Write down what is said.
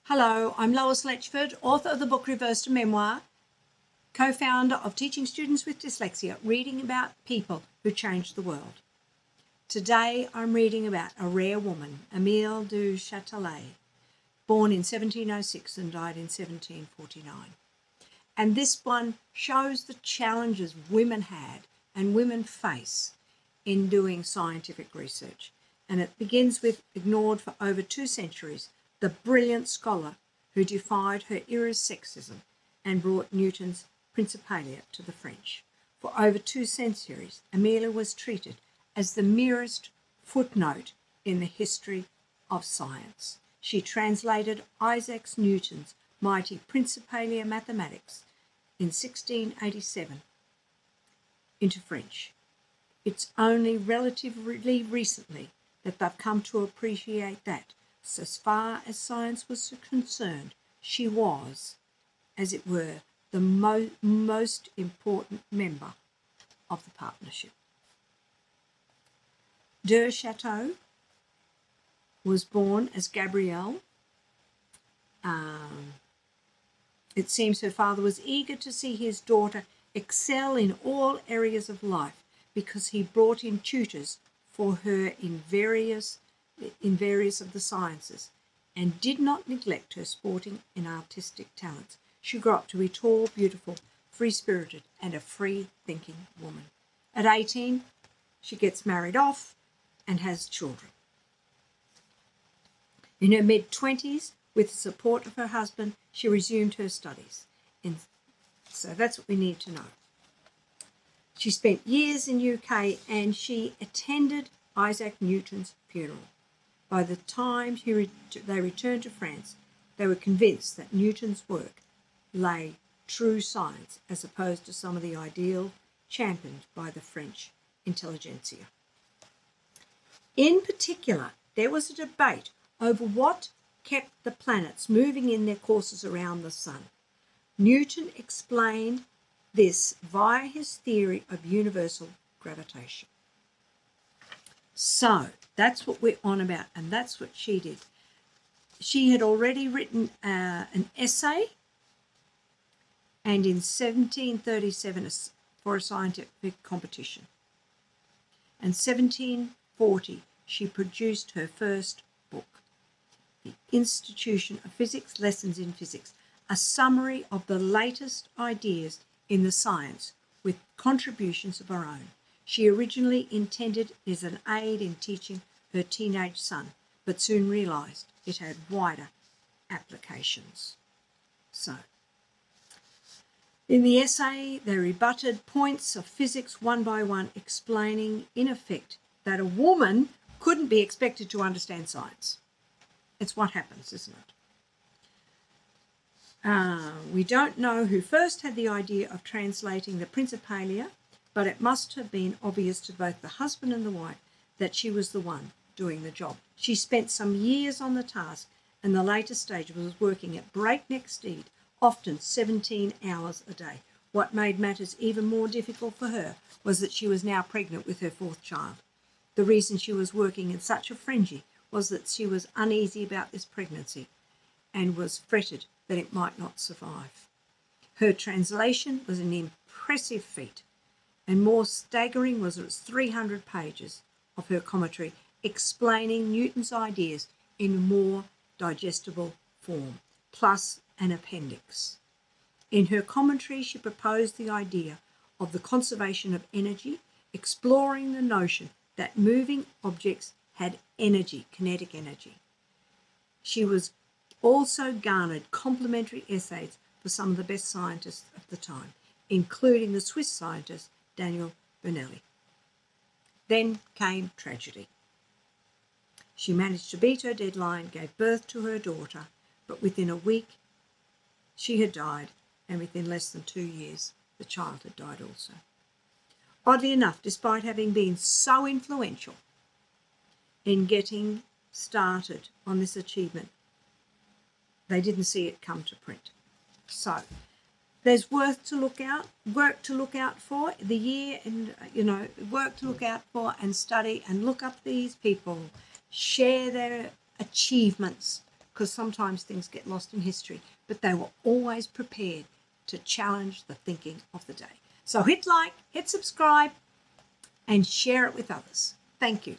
Hello, I'm Lois Letchford, author of the book Reverse to Memoir, co-founder of Teaching Students with Dyslexia, reading about people who changed the world. Today I'm reading about a rare woman, Emilied du Chatlet, born in 1706 and died in 1749. And this one shows the challenges women had and women face in doing scientific research. And it begins with, ignored for over 2 centuries, the brilliant scholar who defied her era's sexism and brought Newton's Principia to the French. For over 2 centuries, Emilied was treated as the merest footnote in the history of science. She translated Isaac Newton's mighty Principia Mathematics in 1687 into French. It's only relatively recently that they've come to appreciate that, so as far as science was concerned, she was, as it were, the most important member of the partnership. Du Chatlet was born as Gabrielle. It seems her father was eager to see his daughter excel in all areas of life because he brought in tutors for her in various of the sciences and did not neglect her sporting and artistic talents. She grew up to be tall, beautiful, free-spirited and a free-thinking woman. At 18, she gets married off and has children. In her mid-20s, with the support of her husband, she resumed her studies. And so that's what we need to know. She spent years in UK and she attended Isaac Newton's funeral. By the time they returned to France, they were convinced that Newton's work lay true science as opposed to some of the ideal championed by the French intelligentsia. In particular, there was a debate over what kept the planets moving in their courses around the sun. Newton explained this via his theory of universal gravitation. So that's what we're on about, and that's what she did. She had already written an essay, and in 1737 for a scientific competition. And 1740 she produced her first book, The Institution of Physics, Lessons in Physics, a summary of the latest ideas in the science with contributions of her own. She originally intended it as an aid in teaching her teenage son, but soon realised it had wider applications. So, in the essay, they rebutted points of physics one by one, explaining, in effect, that a woman couldn't be expected to understand science. It's what happens, isn't it? We don't know who first had the idea of translating the Principia, but it must have been obvious to both the husband and the wife that she was the one doing the job. She spent some years on the task, and the later stage was working at breakneck speed, often 17 hours a day. What made matters even more difficult for her was that she was now pregnant with her 4th child. The reason she was working in such a frenzy was that she was uneasy about this pregnancy and was fretted that it might not survive. Her translation was an impressive feat, and more staggering was its 300 pages of her commentary explaining Newton's ideas in a more digestible form, plus an appendix. In her commentary, she proposed the idea of the conservation of energy, exploring the notion that moving objects had energy, kinetic energy. She was also garnered complimentary essays for some of the best scientists of the time, including the Swiss scientist Daniel Bernoulli. Then came tragedy. She managed to beat her deadline, gave birth to her daughter, but within a week she had died, and within less than 2 years the child had died also. Oddly enough, despite having been so influential in getting started on this achievement, they didn't see it come to print. So there's work to look out for, the year, and work to look out for and study and look up these people, share their achievements, because sometimes things get lost in history, but they were always prepared to challenge the thinking of the day. So hit like, hit subscribe, and share it with others. Thank you.